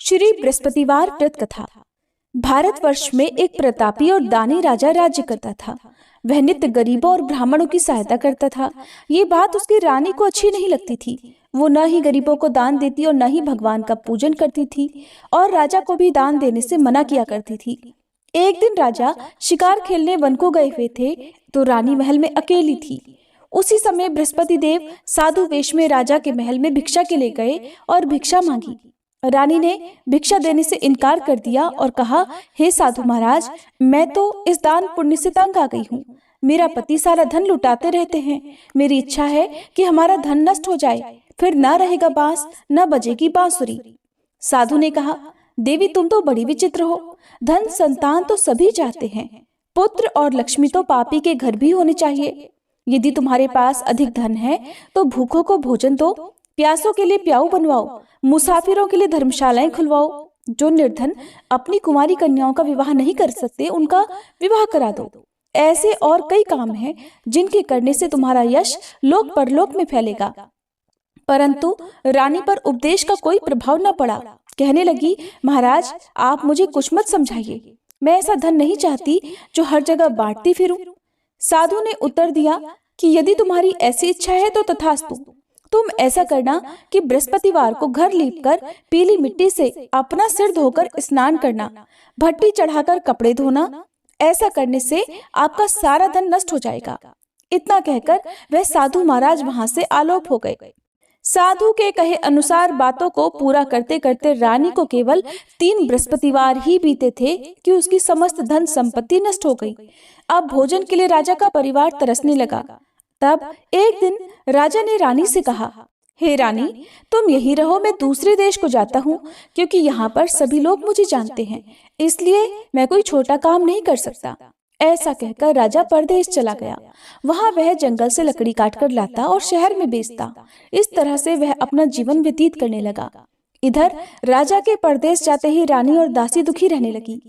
श्री बृहस्पतिवार व्रत कथा। भारतवर्ष में एक प्रतापी और दानी राजा राज्य करता था। वह नित्य गरीबों और ब्राह्मणों की सहायता करता था। ये बात उसकी रानी को अच्छी नहीं लगती थी। वो न ही गरीबों को दान देती और न ही भगवान का पूजन करती थी, और राजा को भी दान देने से मना किया करती थी। एक दिन राजा शिकार खेलने वन को गए हुए थे, तो रानी महल में अकेली थी। उसी समय बृहस्पति देव साधु वेश में राजा के महल में भिक्षा के लिए गए और भिक्षा मांगी। रानी ने भिक्षा देने से इनकार कर दिया और कहा, हे साधु महाराज, मैं तो इस दान पुण्य से तंग आ गई हूँ। मेरा पति सारा धन लुटाते रहते हैं। मेरी इच्छा है कि हमारा धन नष्ट हो जाए, फिर न रहेगा बांस, न बजेगी बांसुरी। साधु ने कहा, देवी तुम तो बड़ी विचित्र हो। धन संतान तो सभी चाहते हैं, पुत्र और लक्ष्मी तो पापी के घर भी होने चाहिए। यदि तुम्हारे पास अधिक धन है तो भूखों को भोजन दो, प्यासों के लिए प्याऊ बनवाओ, मुसाफिरों के लिए धर्मशालाएं खुलवाओ। जो निर्धन अपनी कुमारी कन्याओं का विवाह नहीं कर सकते, उनका विवाह करा दो। ऐसे और कई काम हैं जिनके करने से तुम्हारा यश लोक परलोक में फैलेगा। परंतु रानी पर उपदेश का कोई प्रभाव न पड़ा। कहने लगी, महाराज आप मुझे कुछ मत समझाइए। मैं ऐसा धन नहीं चाहती जो हर जगह बांटती फिरूं। साधु ने उत्तर दिया कि यदि तुम्हारी ऐसी इच्छा है तो तथास्तु। तुम ऐसा करना कि बृहस्पतिवार को घर लीपकर पीली मिट्टी से अपना सिर धोकर स्नान करना, भट्टी चढ़ाकर कपड़े धोना। ऐसा करने से आपका सारा धन नष्ट हो जाएगा। इतना कहकर वह साधु महाराज वहां से आलोप हो गए। साधु के कहे अनुसार बातों को पूरा करते करते रानी को केवल 3 बृहस्पतिवार ही बीते थे कि उसकी समस्त धन संपत्ति नष्ट हो गई। अब भोजन के लिए राजा का परिवार तरसने लगा। तब एक दिन राजा ने रानी से कहा, हे रानी, तुम यहीं रहो, मैं दूसरे देश को जाता हूँ, क्योंकि यहाँ पर सभी लोग मुझे जानते हैं, इसलिए मैं कोई छोटा काम नहीं कर सकता। ऐसा कहकर राजा परदेश चला गया। वहां वह जंगल से लकड़ी काटकर लाता और शहर में बेचता। इस तरह से वह अपना जीवन व्यतीत करने लगा। इधर राजा के परदेश जाते ही रानी और दासी दुखी रहने लगी।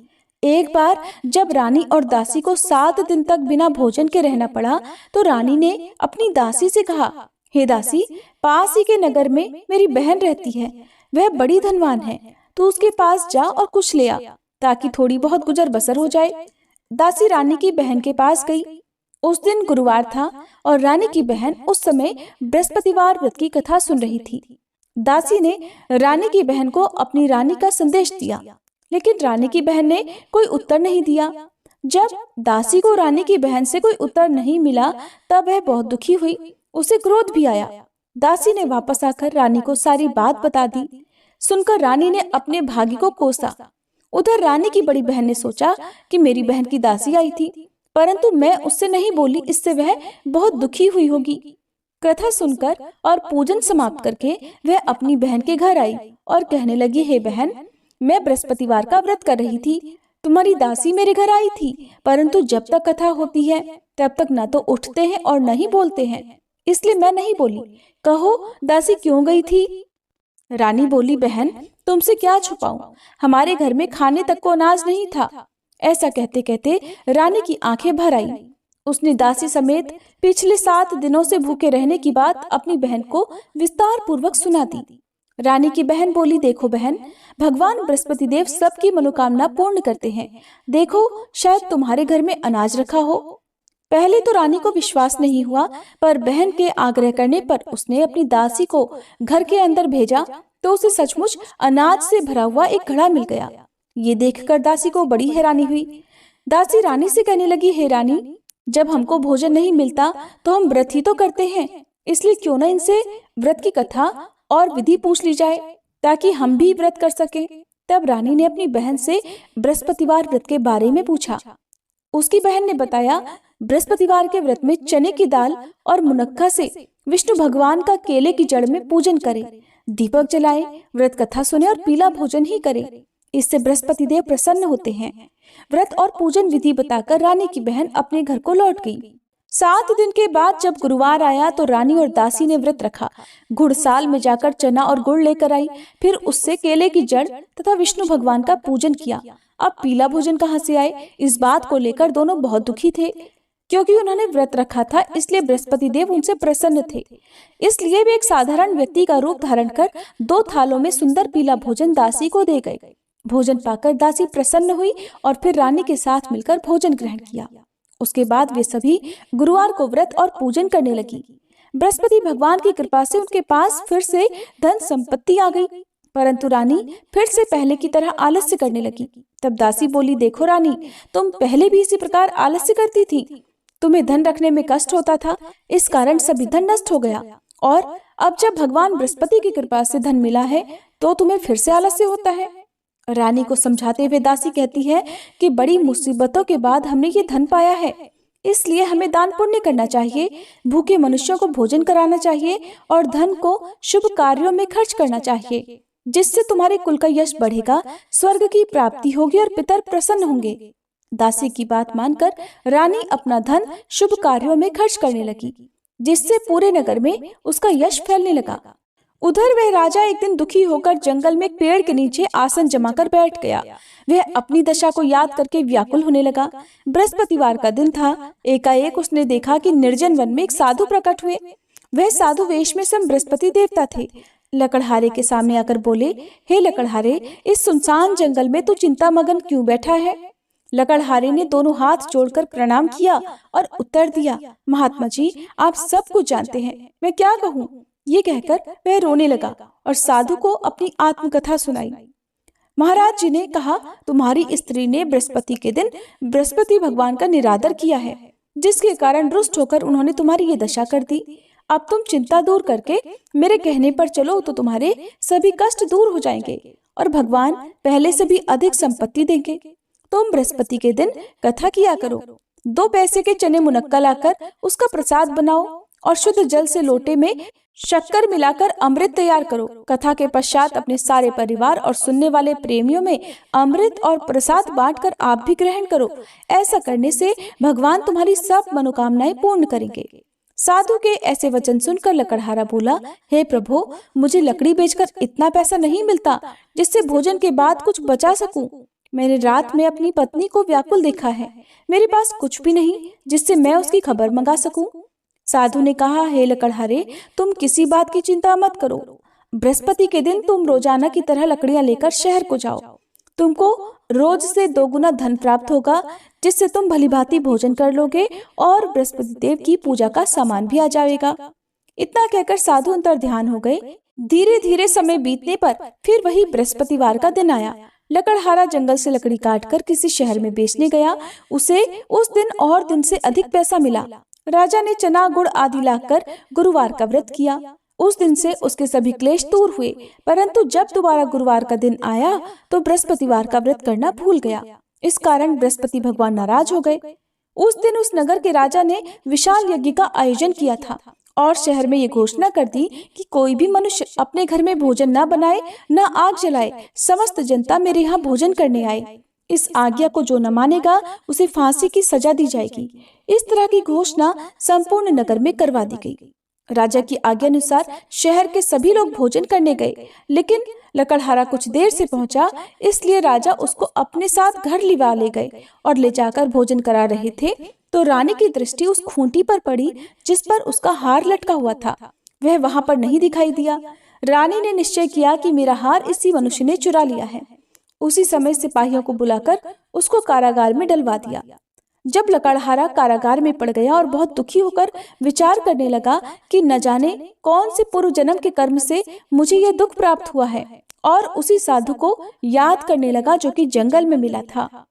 एक बार जब रानी और दासी को 7 दिन तक बिना भोजन के रहना पड़ा, तो रानी ने अपनी दासी से कहा, हे दासी, पास ही के नगर में मेरी बहन रहती है, वह बड़ी धनवान है, तू उसके पास जा और कुछ ले आ, ताकि थोड़ी बहुत गुजर बसर हो जाए। दासी रानी की बहन के पास गई। उस दिन गुरुवार था और रानी की बहन उस समय बृहस्पतिवार व्रत की कथा सुन रही थी। दासी ने रानी की बहन को अपनी रानी का संदेश दिया, लेकिन रानी की बहन ने कोई उत्तर नहीं दिया। जब दासी को रानी की बहन से कोई उत्तर नहीं मिला, तब वह बहुत दुखी हुई। उसे क्रोध भी आया। दासी ने वापस आकर रानी को सारी बात बता दी। सुनकर रानी ने अपने भाग्य को कोसा। उधर रानी की बड़ी बहन ने सोचा कि मेरी बहन की दासी आई थी, परंतु मैं उससे नहीं बोली, इससे वह बहुत दुखी हुई होगी। कथा सुनकर और पूजन समाप्त करके वह अपनी बहन के घर आई और कहने लगी, हे बहन, मैं बृहस्पतिवार का व्रत कर रही थी। तुम्हारी दासी मेरे घर आई थी, परंतु जब तक कथा होती है तब तक न तो उठते हैं और न ही बोलते हैं, इसलिए मैं नहीं बोली। कहो दासी क्यों गई थी? रानी बोली, बहन तुमसे क्या छुपाऊं, हमारे घर में खाने तक को अनाज नहीं था। ऐसा कहते कहते रानी की आंखें भर आई। उसने दासी समेत पिछले 7 दिनों से भूखे रहने की बात अपनी बहन को विस्तार पूर्वक सुना दी। रानी की बहन बोली, देखो बहन, भगवान बृहस्पति देव सबकी मनोकामना पूर्ण करते हैं। देखो शायद तुम्हारे घर में अनाज रखा हो। पहले तो रानी को विश्वास नहीं हुआ, पर बहन के आग्रह करने पर उसने अपनी दासी को घर के अंदर भेजा, तो उसे सचमुच अनाज से भरा हुआ एक घड़ा मिल गया। ये देखकर दासी को बड़ी हैरानी हुई। दासी रानी से कहने लगी, हे रानी, जब हमको भोजन नहीं मिलता तो हम व्रत ही तो करते हैं, इसलिए क्यों न इनसे व्रत की कथा और विधि पूछ ली जाए, ताकि हम भी व्रत कर सकें। तब रानी ने अपनी बहन से बृहस्पतिवार व्रत के बारे में पूछा। उसकी बहन ने बताया, बृहस्पतिवार के व्रत में चने की दाल और मुनक्का से विष्णु भगवान का केले की जड़ में पूजन करें, दीपक जलाएं, व्रत कथा सुने और पीला भोजन ही करें। इससे बृहस्पति देव प्रसन्न होते हैं। व्रत और पूजन विधि बताकर रानी की बहन अपने घर को लौट गई। 7 दिन के बाद जब गुरुवार आया तो रानी और दासी ने व्रत रखा। घुड़साल में जाकर चना और गुड़ लेकर आई, फिर उससे केले की जड़ तथा विष्णु भगवान का पूजन किया। अब पीला भोजन कहाँ से आए, इस बात को लेकर दोनों बहुत दुखी थे। क्योंकि उन्होंने व्रत रखा था, इसलिए बृहस्पति देव उनसे प्रसन्न थे। इसलिए वे एक साधारण व्यक्ति का रूप धारण कर 2 थालों में सुंदर पीला भोजन दासी को दे गए। भोजन पाकर दासी प्रसन्न हुई और फिर रानी के साथ मिलकर भोजन ग्रहण किया। उसके बाद वे सभी गुरुवार को व्रत और पूजन करने लगी। बृहस्पति भगवान की कृपा से उनके पास फिर से धन संपत्ति आ गई, परंतु रानी फिर से पहले की तरह आलस्य करने लगी। तब दासी बोली, देखो रानी, तुम पहले भी इसी प्रकार आलस्य करती थी। तुम्हें धन रखने में कष्ट होता था, इस कारण सभी धन नष्ट हो गया, और अब जब भगवान बृहस्पति की कृपा से धन मिला है तो तुम्हें फिर से आलस्य होता है। रानी को समझाते हुए दासी कहती है कि बड़ी मुसीबतों के बाद हमने ये धन पाया है, इसलिए हमें दान पुण्य करना चाहिए, भूखे मनुष्यों को भोजन कराना चाहिए और धन को शुभ कार्यों में खर्च करना चाहिए, जिससे तुम्हारे कुल का यश बढ़ेगा, स्वर्ग की प्राप्ति होगी और पितर प्रसन्न होंगे। दासी की बात मानकर रानी अपना धन शुभ कार्यों में खर्च करने लगी, जिससे पूरे नगर में उसका यश फैलने लगा। उधर वह राजा एक दिन दुखी होकर जंगल में एक पेड़ के नीचे आसन जमाकर बैठ गया। वह अपनी दशा को याद करके व्याकुल होने लगा। बृहस्पतिवार का दिन था। एकाएक उसने देखा कि निर्जन वन में एक साधु प्रकट हुए। वह साधु वेश में स्वयं बृहस्पति देवता थे। लकड़हारे के सामने आकर बोले, हे लकड़हारे, इस सुनसान जंगल में तू चिंता मगन क्यों बैठा है? लकड़हारे ने दोनों हाथ जोड़कर प्रणाम किया और उत्तर दिया, महात्मा जी, आप सब कुछ जानते हैं, मैं क्या कहूँ? ये कहकर वह रोने लगा और साधु को अपनी आत्मकथा सुनाई। महाराज जी ने कहा, तुम्हारी स्त्री ने बृहस्पति के दिन बृहस्पति भगवान का निरादर किया है, जिसके कारण रुष्ट होकर उन्होंने तुम्हारी ये दशा कर दी। अब तुम चिंता दूर करके मेरे कहने पर चलो तो तुम्हारे सभी कष्ट दूर हो जाएंगे और भगवान पहले से भी अधिक संपत्ति देंगे। तुम बृहस्पति के दिन कथा किया करो। 2 पैसे के चने मुनक्का लाकर उसका प्रसाद बनाओ और शुद्ध जल से लोटे में शक्कर मिलाकर अमृत तैयार करो। कथा के पश्चात अपने सारे परिवार और सुनने वाले प्रेमियों में अमृत और प्रसाद बांटकर आप भी ग्रहण करो। ऐसा करने से भगवान तुम्हारी सब मनोकामनाएं पूर्ण करेंगे। साधु के ऐसे वचन सुनकर लकड़हारा बोला, हे प्रभु, मुझे लकड़ी बेचकर इतना पैसा नहीं मिलता जिससे भोजन के बाद कुछ बचा सकूं। मैंने रात में अपनी पत्नी को व्याकुल देखा है। मेरे पास कुछ भी नहीं जिससे मैं उसकी खबर मंगा सकूं। साधु ने कहा, हे लकड़हारे, तुम किसी बात की चिंता मत करो। बृहस्पति के दिन तुम रोजाना की तरह लकड़ियां लेकर शहर को जाओ। तुमको रोज से 2 गुना धन प्राप्त होगा, जिससे तुम भलीभांति भोजन कर लोगे और बृहस्पति देव की पूजा का सामान भी आ जाएगा। इतना कहकर साधु अंतर ध्यान हो गए। धीरे धीरे समय बीतने पर फिर वही बृहस्पतिवार का दिन आया। लकड़हारा जंगल से लकड़ी काटकर किसी शहर में बेचने गया। उसे उस दिन और दिन से अधिक पैसा मिला। राजा ने चना गुड़ आदि लाकर गुरुवार का व्रत किया। उस दिन से उसके सभी क्लेश दूर हुए, परंतु जब दोबारा गुरुवार का दिन आया तो बृहस्पतिवार का व्रत करना भूल गया। इस कारण बृहस्पति भगवान नाराज हो गए। उस दिन उस नगर के राजा ने विशाल यज्ञ का आयोजन किया था और शहर में ये घोषणा कर दी कि कोई भी मनुष्य अपने घर में भोजन न बनाए, न आग जलाए। समस्त जनता मेरे यहाँ भोजन करने आए। इस आज्ञा को जो न मानेगा उसे फांसी की सजा दी जाएगी। इस तरह की घोषणा संपूर्ण नगर में करवा दी गई। राजा की आज्ञा अनुसार शहर के सभी लोग भोजन करने गए, लेकिन लकड़हारा कुछ देर से पहुंचा, इसलिए राजा उसको अपने साथ घर लिवा ले गए और ले जाकर भोजन करा रहे थे तो रानी की दृष्टि उस खूंटी पर पड़ी जिस पर उसका हार लटका हुआ था। वह वहां पर नहीं दिखाई दिया। रानी ने निश्चय किया कि मेरा हार इसी मनुष्य ने चुरा लिया है। उसी समय सिपाहियों को बुलाकर उसको कारागार में डलवा दिया। जब लकड़हारा कारागार में पड़ गया और बहुत दुखी होकर विचार करने लगा कि न जाने कौन से पूर्व जन्म के कर्म से मुझे यह दुख प्राप्त हुआ है, और उसी साधु को याद करने लगा जो कि जंगल में मिला था।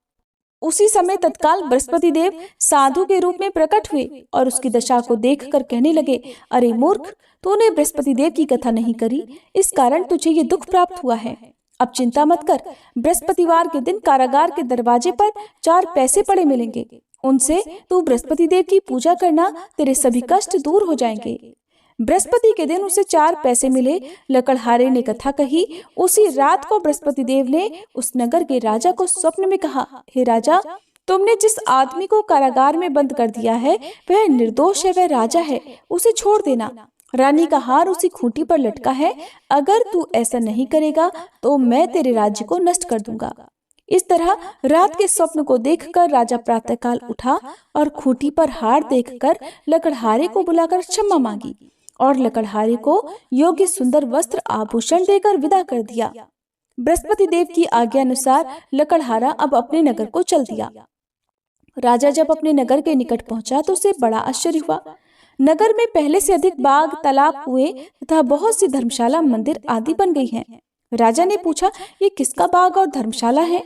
उसी समय तत्काल बृहस्पति देव साधु के रूप में प्रकट हुए और उसकी दशा को देखकर कहने लगे, अरे मूर्ख, तूने बृहस्पति देव की कथा नहीं करी, इस कारण तुझे ये दुख प्राप्त हुआ है। अब चिंता मत कर, बृहस्पतिवार के दिन कारागार के दरवाजे पर 4 पैसे पड़े मिलेंगे। उनसे तू बृहस्पति देव की पूजा करना, तेरे सभी कष्ट दूर हो जाएंगे। बृहस्पति के दिन उसे 4 पैसे मिले। लकड़हारे ने कथा कही। उसी रात को बृहस्पति देव ने उस नगर के राजा को स्वप्न में कहा, हे राजा, तुमने जिस आदमी को कारागार में बंद कर दिया है वह निर्दोष है, वह राजा है, उसे छोड़ देना। रानी का हार उसी खूंटी पर लटका है। अगर तू ऐसा नहीं करेगा तो मैं तेरे राज्य को नष्ट कर दूंगा। इस तरह रात के स्वप्न को देखकर राजा प्रातःकाल उठा और खूंटी पर हार देखकर लकड़हारे को बुलाकर क्षमा मांगी और लकड़हारे को योग्य सुंदर वस्त्र आभूषण देकर विदा कर दिया। बृहस्पति देव की आज्ञा अनुसार लकड़हारा अब अपने नगर को चल दिया। राजा जब अपने नगर के निकट पहुंचा तो उसे बड़ा आश्चर्य हुआ। नगर में पहले से अधिक बाग, तालाब, कुएं तथा बहुत सी धर्मशाला, मंदिर आदि बन गई हैं। राजा ने पूछा, ये किसका बाग और धर्मशाला है?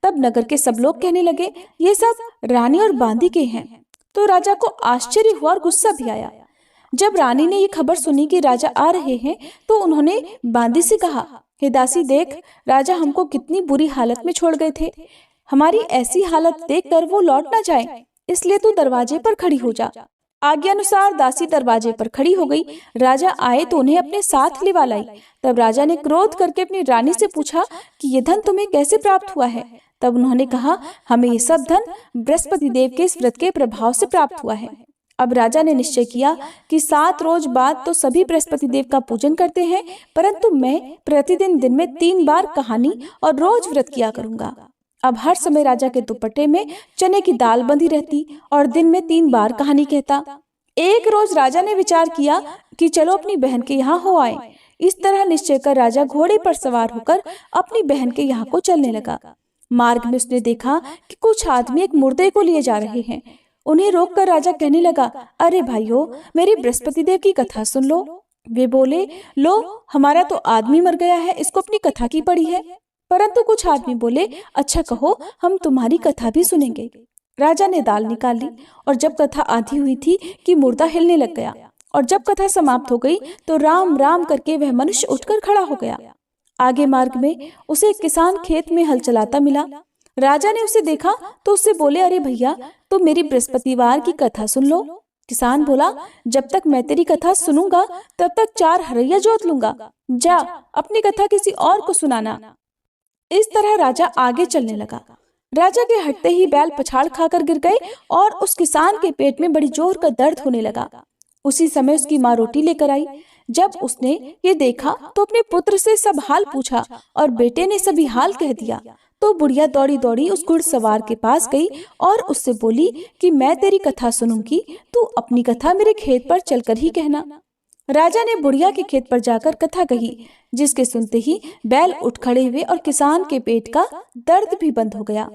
तब नगर के सब लोग कहने लगे, ये सब रानी और बांदी के हैं। तो राजा को आश्चर्य हुआ और गुस्सा भी आया। जब रानी ने ये खबर सुनी कि राजा आ रहे हैं तो उन्होंने बांदी से कहा, हे दासी, देख, राजा हमको कितनी बुरी हालत में छोड़ गए थे। हमारी ऐसी हालत देखकर वो लौट ना जाए, इसलिए तू दरवाजे पर खड़ी हो जा। आज्ञा अनुसार दासी दरवाजे पर खड़ी हो गई। राजा आए तो उन्हें अपने साथ लिवा लाई। तब राजा ने क्रोध करके अपनी रानी से पूछा कि ये धन तुम्हें कैसे प्राप्त हुआ है? तब उन्होंने कहा, हमें ये सब धन बृहस्पति देव के इस व्रत के प्रभाव से प्राप्त हुआ है। अब राजा ने निश्चय किया कि 7 रोज बाद तो सभी बृहस्पति देव का पूजन करते हैं, परंतु मैं प्रतिदिन दिन में 3 बार कहानी और रोज व्रत किया करूंगा। अब हर समय राजा के दुपट्टे में चने की दाल बंधी रहती और दिन में 3 बार कहानी कहता। एक रोज राजा ने विचार किया कि चलो अपनी बहन के यहाँ हो आए। इस तरह निश्चय कर राजा घोड़े पर सवार होकर अपनी बहन के यहाँ को चलने लगा। मार्ग में उसने देखा कि कुछ आदमी एक मुर्दे को लिए जा रहे हैं। उन्हें रोककर राजा कहने लगा, अरे भाइयों, मेरी बृहस्पति देव की कथा सुन लो। वे बोले, लो, हमारा तो आदमी मर गया है, इसको अपनी कथा की पड़ी है। परंतु कुछ आदमी बोले, अच्छा कहो, हम तुम्हारी कथा भी सुनेंगे। राजा ने दाल निकाल ली और जब कथा आधी हुई थी कि मुर्दा हिलने लग गया और जब कथा समाप्त हो गई तो राम राम करके वह मनुष्य उठकर खड़ा हो गया। आगे मार्ग में उसे एक किसान खेत में हल चलाता मिला। राजा ने उसे देखा तो उससे बोले, अरे भैया, तुम मेरी बृहस्पतिवार की कथा सुन लो। किसान बोला, जब तक मैं तेरी कथा सुनूंगा तब तक 4 हरैया जोत लूंगा। जा, अपनी कथा किसी और को सुनाना। इस तरह राजा आगे चलने लगा। राजा के हटते ही बैल पछाड़ खाकर गिर गए और उस किसान के पेट में बड़ी जोर का दर्द होने लगा। उसी समय उसकी माँ रोटी लेकर आई। जब उसने ये देखा तो अपने पुत्र से सब हाल पूछा और बेटे ने सभी हाल कह दिया। तो बुढ़िया दौड़ी दौड़ी उस घुड़सवार के पास गई और उससे बोली कि मैं तेरी कथा सुनूंगी, तू अपनी कथा मेरे खेत पर चलकर ही कहना। राजा ने बुढ़िया के खेत पर जाकर कथा कही, जिसके सुनते ही बैल उठ खड़े हुए और किसान के पेट का दर्द भी बंद हो गया।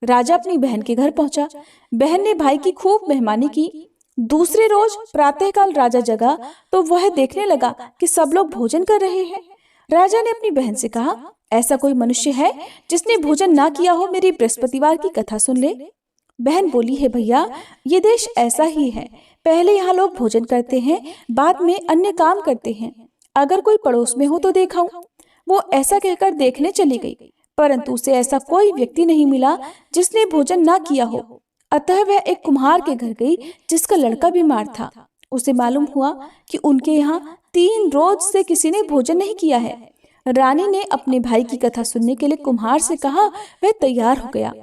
राजा अपनी बहन के घर पहुंचा। बहन ने भाई की खूब मेहमानी की। दूसरे रोज प्रातःकाल राजा जगा तो वह देखने लगा कि सब लोग भोजन कर रहे हैं। राजा ने अपनी बहन से कहा, ऐसा कोई मनुष्य है जिसने भोजन ना किया हो? मेरी बृहस्पतिवार की कथा सुन ले। बहन बोली, है भैया, ये देश ऐसा ही है। पहले यहाँ लोग भोजन करते हैं, बाद में अन्य काम करते हैं। अगर कोई पड़ोस में हो तो देखाऊं। वो ऐसा कहकर देखने चली गई, परंतु उसे ऐसा कोई व्यक्ति नहीं मिला जिसने भोजन ना किया हो। अतः वह एक कुम्हार के घर गई जिसका लड़का बीमार था। उसे मालूम हुआ कि उनके यहाँ 3 रोज से किसी ने भोजन नहीं किया है। रानी ने अपने भाई की कथा सुनने के लिए कुम्हार से कहा। वह तैयार हो गया।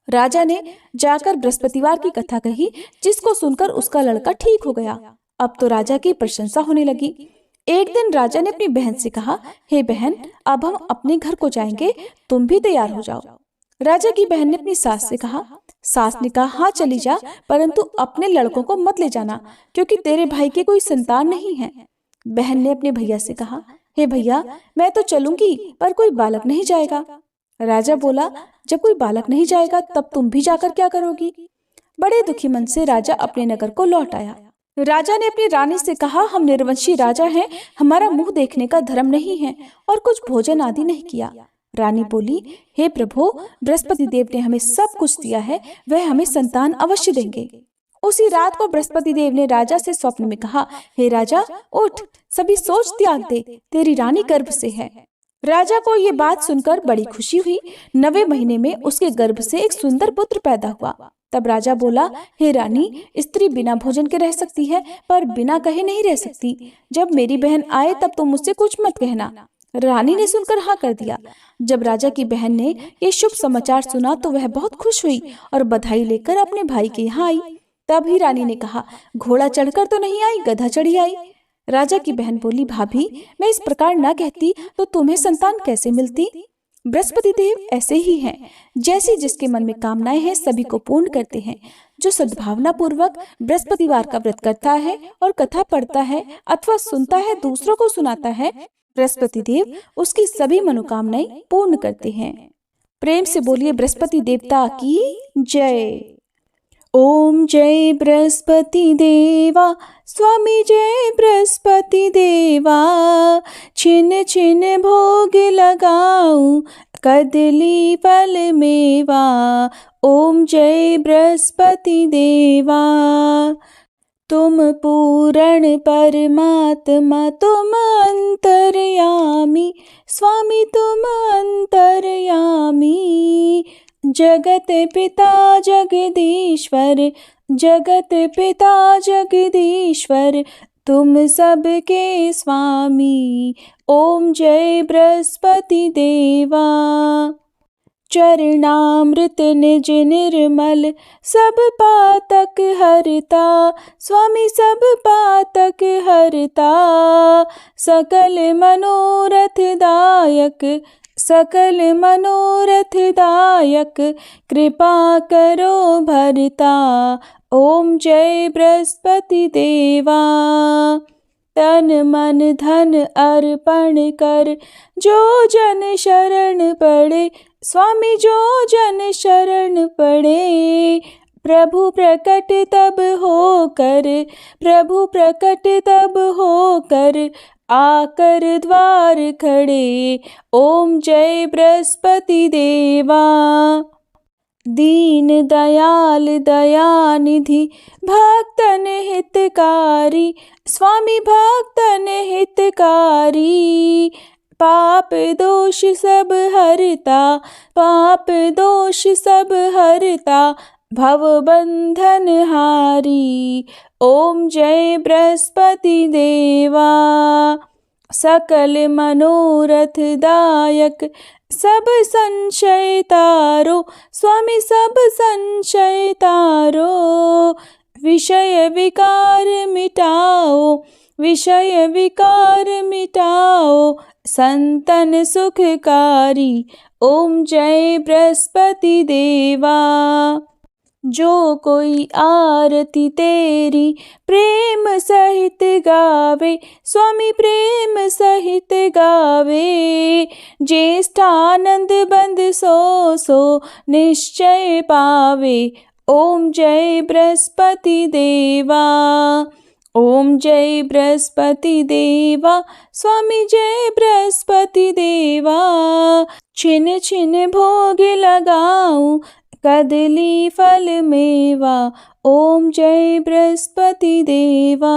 राजा ने जाकर बृहस्पतिवार की कथा कही, जिसको सुनकर उसका लड़का ठीक हो गया। अब तो राजा की प्रशंसा होने लगी। एक दिन राजा ने अपनी बहन से कहा, हे बहन, अब हम अपने घर को जाएंगे, तुम भी तैयार हो जाओ। राजा की बहन ने अपनी सास से कहा। सास ने कहा, हाँ चली जा, परंतु अपने लड़कों को मत ले जाना, क्योंकि तेरे भाई के कोई संतान नहीं है। बहन ने अपने भैया से कहा, हे भैया, मैं तो चलूंगी, पर कोई बालक नहीं जाएगा। राजा बोला, जब कोई बालक नहीं जाएगा तब तुम भी जाकर क्या करोगी? बड़े दुखी मन से राजा अपने नगर को लौट आया। राजा ने अपनी रानी से कहा, हम निर्वंशी राजा हैं, हमारा मुंह देखने का धर्म नहीं है और कुछ भोजन आदि नहीं किया। रानी बोली, हे प्रभु, बृहस्पति देव ने हमें सब कुछ दिया है, वह हमें संतान अवश्य देंगे। उसी रात को बृहस्पति देव ने राजा से स्वप्न में कहा, हे राजा, उठ, सभी सोच त्याग दे, तेरी रानी गर्भ से है। राजा को ये बात सुनकर बड़ी खुशी हुई। 9वें महीने में उसके गर्भ से एक सुंदर पुत्र पैदा हुआ। तब राजा बोला, हे रानी, स्त्री बिना भोजन के रह सकती है, पर बिना कहे नहीं रह सकती। जब मेरी बहन आए तब तुम मुझसे कुछ मत कहना। रानी ने सुनकर हाँ कर दिया। जब राजा की बहन ने ये शुभ समाचार सुना तो वह बहुत खुश हुई और बधाई लेकर अपने भाई के यहाँ आई। तभी रानी ने कहा, घोड़ा चढ़कर तो नहीं आई, गधा चढ़ी आई। राजा की बहन बोली, भाभी, मैं इस प्रकार न कहती तो तुम्हें संतान कैसे मिलती? बृहस्पति देव ऐसे ही हैं, जैसे जिसके मन में कामनाएं हैं सभी को पूर्ण करते हैं। जो सद्भावना पूर्वक बृहस्पतिवार का व्रत करता है और कथा पढ़ता है अथवा सुनता है, दूसरों को सुनाता है, बृहस्पति देव उसकी सभी मनोकामनाएं पूर्ण करते हैं। प्रेम से बोलिए बृहस्पति देवता की जय। ओम जय बृहस्पति देवा, स्वामी जय बृहस्पति देवा। छिन छिन भोग लगाऊं, कदली फल मेवा। ओम जय बृहस्पति देवा। तुम पूर्ण परमात्मा, तुम अंतर्यामी, स्वामी तुम अंतर्यामी। जगत पिता जगदीश्वर, जगत पिता जगदीश्वर, तुम सबके स्वामी। ओम जय बृहस्पति देवा। चरणामृत निज निर्मल, सब पातक हरता, स्वामी सब पातक हरता। सकल मनोरथ दायक, सकल मनोरथ दायक, कृपा करो भरता। ओम जय बृहस्पति देवा। तन मन धन अर्पण कर, जो जन शरण पड़े, स्वामी जो जन शरण पड़े। प्रभु प्रकट तब होकर, प्रभु प्रकट तब होकर, आकर द्वार खड़े। ओम जय बृहस्पति देवा। दीन दयाल दयानिधि, भक्तन हितकारी, स्वामी भक्तन हितकारी। पाप दोष सब हरता, पाप दोष सब हरता, भव बंधन हारी। ओम जय बृहस्पति देवा। सकल मनोरथ दायक, सब संशय तारो, स्वामी सब संशय तारो। विषय विकार मिटाओ, विषय विकार मिटाओ, संतन सुखकारी। ओम जय बृहस्पति देवा। जो कोई आरती तेरी प्रेम सहित गावे, स्वामी प्रेम सहित गावे। ज्येष्ठानंद बंद सो सो निश्चय पावे। ओम जय बृहस्पति देवा। ओम जय बृहस्पति देवा, स्वामी जय बृहस्पति देवा। छिन छिन भोग लगाऊं, कदली फल मेवा। ओम जय बृहस्पति देवा।